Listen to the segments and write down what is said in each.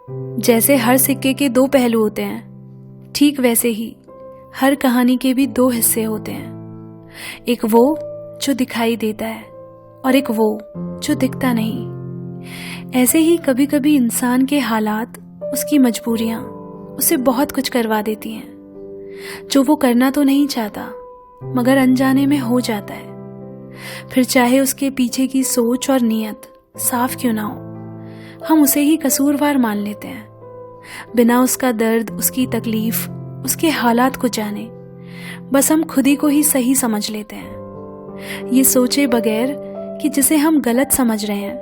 जैसे हर सिक्के के दो पहलू होते हैं, ठीक वैसे ही हर कहानी के भी दो हिस्से होते हैं। एक वो जो दिखाई देता है और एक वो जो दिखता नहीं। ऐसे ही कभी कभी इंसान के हालात, उसकी मजबूरियां उसे बहुत कुछ करवा देती हैं जो वो करना तो नहीं चाहता मगर अनजाने में हो जाता है। फिर चाहे उसके पीछे की सोच और नीयत साफ क्यों ना हो, हम उसे ही कसूरवार मान लेते हैं, बिना उसका दर्द, उसकी तकलीफ, उसके हालात को जाने। बस हम खुद ही को ही सही समझ लेते हैं, ये सोचे बगैर कि जिसे हम गलत समझ रहे हैं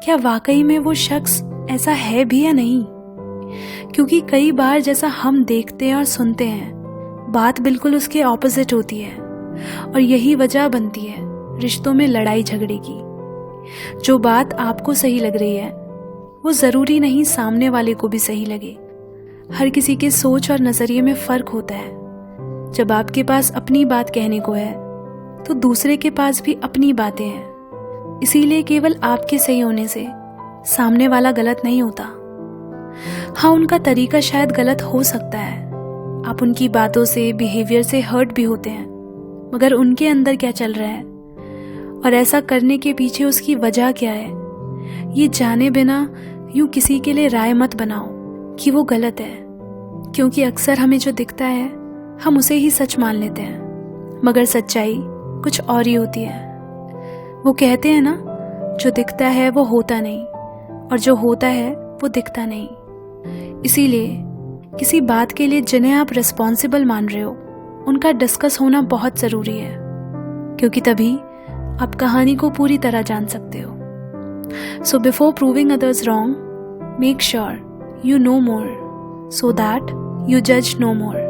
क्या वाकई में वो शख्स ऐसा है भी या नहीं। क्योंकि कई बार जैसा हम देखते और सुनते हैं, बात बिल्कुल उसके ऑपोजिट होती है और यही वजह बनती है रिश्तों में लड़ाई झगड़े की। जो बात आपको सही लग रही है वो ज़रूरी नहीं सामने वाले को भी सही लगे। हर किसी के सोच और नज़रिए में फ़र्क होता है। जब आपके पास अपनी बात कहने को है तो दूसरे के पास भी अपनी बातें हैं। इसीलिए केवल आपके सही होने से सामने वाला गलत नहीं होता। हाँ, उनका तरीका शायद गलत हो सकता है, आप उनकी बातों से, बिहेवियर से हर्ट भी होते हैं, मगर उनके अंदर क्या चल रहा है और ऐसा करने के पीछे उसकी वजह क्या है, ये जाने बिना यूं किसी के लिए राय मत बनाओ कि वो गलत है। क्योंकि अक्सर हमें जो दिखता है हम उसे ही सच मान लेते हैं, मगर सच्चाई कुछ और ही होती है। वो कहते हैं ना, जो दिखता है वो होता नहीं और जो होता है वो दिखता नहीं। इसीलिए किसी बात के लिए जिन्हें आप रिस्पॉन्सिबल मान रहे हो उनका डिस्कस होना बहुत ज़रूरी है, क्योंकि तभी आप कहानी को पूरी तरह जान सकते हो। So before proving others wrong, make sure you know more so that you judge no more.